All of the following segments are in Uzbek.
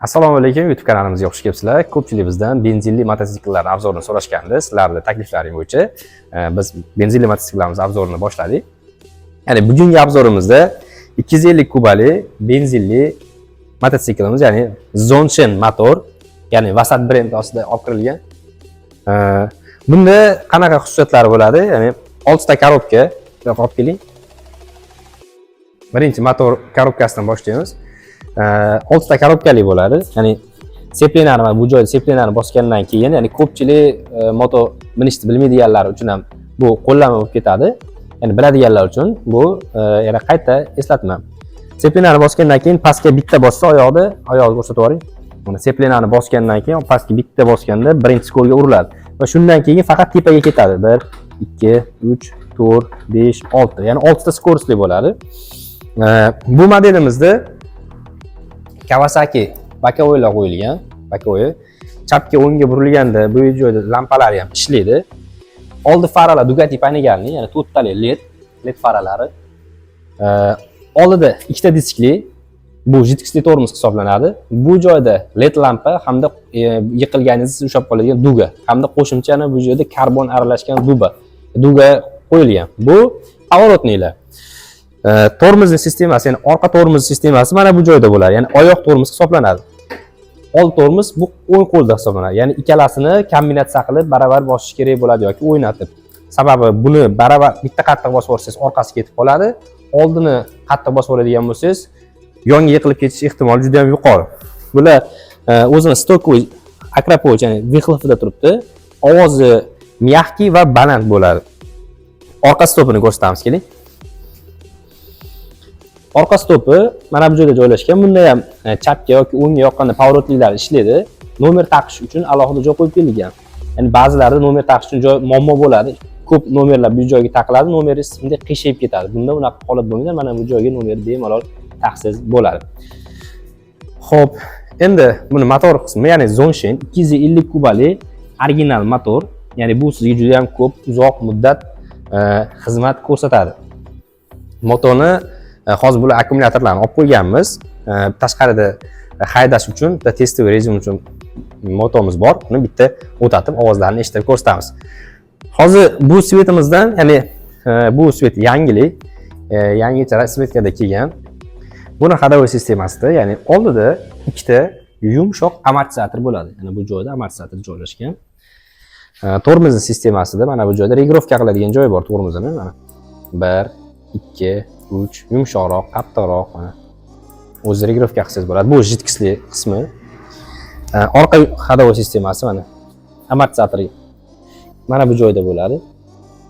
Assalomu alaykum, YouTube kanalimizga xush kelibsizlar. Ko'pchilik bizdan benzinli mototsikllar obzorini so'rashgandi. Sizlarning takliflaringiz bo'yicha biz benzinli mototsikllarimiz obzorini boshladik. Ya'ni bugungi obzorimizda 250 kubali benzinli mototsiklimiz, ya'ni Zonshen motor, ya'ni Vasat brend ostida olib kirilgan. Bunda qanaqa xususiyatlari bo'ladi? Ya'ni 6 ta korobka, yo'q olib keling. Birinchi motor korobkasidan boshlaymiz. 6 ta korobkali bo'ladi. Ya'ni seplenarni va bu joyda seplenarni bosgandan keyin, ya'ni ko'pchilik moto minishni bilmaydiganlar uchun ham bu qo'llanma bo'lib ketadi. Ya'ni biladiganlar uchun bu yana qayta eslatma. Seplenarni bosgandan keyin pastga bitta bossa oyoqni ko'rsatib yuboring. Mana seplenarni bosgandan keyin pastga bitta bosganda birinchi skorga uriladi va shundan keyin faqat tepaga ketadi. 1 2 3 4 5 6. Ya'ni 6 ta skorli bo'ladi. Bu modelimizda Kawasaki bokovoylar qo'yilgan. Bokovoy chapga o'ngga burilganda bu joyda lampalari ham ishlaydi. Oldi faralar Ducati Panigale, ya'ni to'rttali LED faralari. Oldida ikkita diskli, bu jidkisli tormoz hisoblanadi. Bu joyda LED lampa hamda yiqilganingizda ushlab qoladigan duga, hamda qo'shimchani bu joyda karbon aralashgan duga qo'yilgan. Bu поворотниlar. Tormozning sistemasi, ya'ni orqa tormoz sistemasi mana bu joyda bo'ladi. Ya'ni oyoq tormoz hisoblanadi. Old tormoz bu o'ng qo'lda hisoblanadi. Ya'ni ikkalasini kombinatsiya qilib baravar bosish kerak bo'ladi yoki o'ynatib. Sababi buni baravar bitta qattiq bosib yuborsangiz orqasi ketib qoladi. Oldini qattiq bosib yuboradigan bo'lsangiz yonga yiqilib ketish ehtimoli juda ham yuqori. Bular o'zini stokoy akrapovich, ya'ni vyxlofida turibdi. Ovozi mягкий va baland bo'ladi. Orqa stopini ko'rsatamiz, keling. Orqa stopi mana bu joyda joylashgan. Bunda ham chapga yoki o'ngga yoqqanda поворотlilar ishlaydi. Nomer taqish uchun alohida joy qo'yib berilgan. Ya'ni ba'zilarida nomer taqish uchun joy muammo bo'ladi. Ko'p nomerlar bu joyga taqiladi, nomeringiz bunday qiyshayib ketadi. Bunda unaqa holat bo'lmaydi. Mana bu joyga nomer bemalol taqsiz bo'ladi. Xo'p, endi buni motor qismi, ya'ni Zonshen 250 kubali original motor. Ya'ni bu sizga juda ham ko'p, uzoq muddat xizmat ko'rsatadi. Motorni hozir bular akkumulyatorlarni olib qo'yganmiz. Tashqarida haydash uchun, testoviy rejim uchun motorimiz bor. Uni bitta o'tatib, ovozlarni eshitib ko'rsatamiz. Hozir bu svetimizdan, ya'ni bu svet yangilik, yangicha svetkada kelgan. Buni hadovoy sistemasida, ya'ni oldida ikkita yumshoq amortizator bo'ladi. Ya'ni bu joyda amortizator joylashgan. Tormoz sistemasida mana bu joyda regrovka qiladigan joyi bor tormozini. Mana 1 2 3 yumshoqroq, qattiqroq, mana o'zi regrovka qilsangiz bo'ladi. Bu jidkisli qismi. Orqa hadovoy sistemasi mana amortizatori mana bu joyda bo'ladi.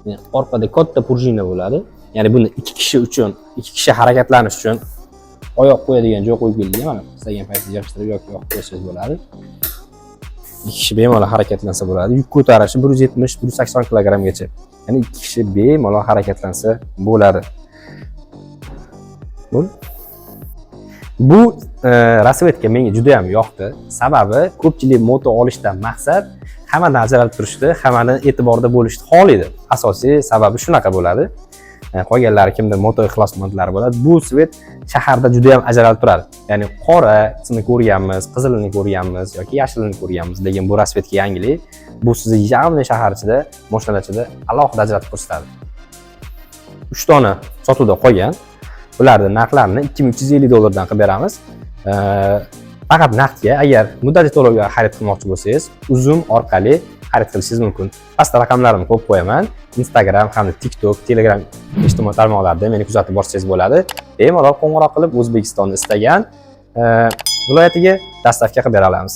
Yani orqada katta prujina bo'ladi. Ya'ni buni ikki kishi harakatlanish uchun oyoq qo'yadigan joy qo'yib berilgan. Mana istagan paytingizda yig'ishtirib yoki yo'q qo'ysangiz bo'ladi. Ikki kishi bemalol harakatlansa bo'ladi. Yuk ko'tarishi 170-180 kg-gacha. Ya'ni ikki kishi bemalol harakatlansa bo'ladi. Bu rasvetka menga juda ham yoqdi. Sababi ko'pchilik moto olishdan maqsad hammadan ajralib turishdi, hammadan e'tiborda bo'lishni xohlaydi. Asosiy sababi shunaqa bo'ladi. Qolganlari kimdir moto ixlosmandlari bo'ladi. Bu svet shaharda juda ham ajralib turadi. Ya'ni qorasini ko'rganmiz, qizilini ko'rganmiz yoki yashilini ko'rganmiz degan bu rasvetka yangilik. Bu sizni ya'ni shahar ichida, mashinalar ichida alohida ajratib ko'rsatadi. 3 dona sotuvda qolgan. Bularning narxlarini $2350 qilib beramiz. Faqat naqdga, agar muddatli to'lovga xarid qilmoqchi bo'lsangiz, Uzum orqali xarid qilishingiz mumkin. Pastda raqamlarimni qo'yib qo'yaman. Instagram hamda TikTok, Telegram ijtimoiy tarmoqlarida meni kuzatib borsangiz bo'ladi. Bemalol qo'ng'iroq qilib O'zbekistonni istagan viloyatiga dastavka qilib bera olamiz.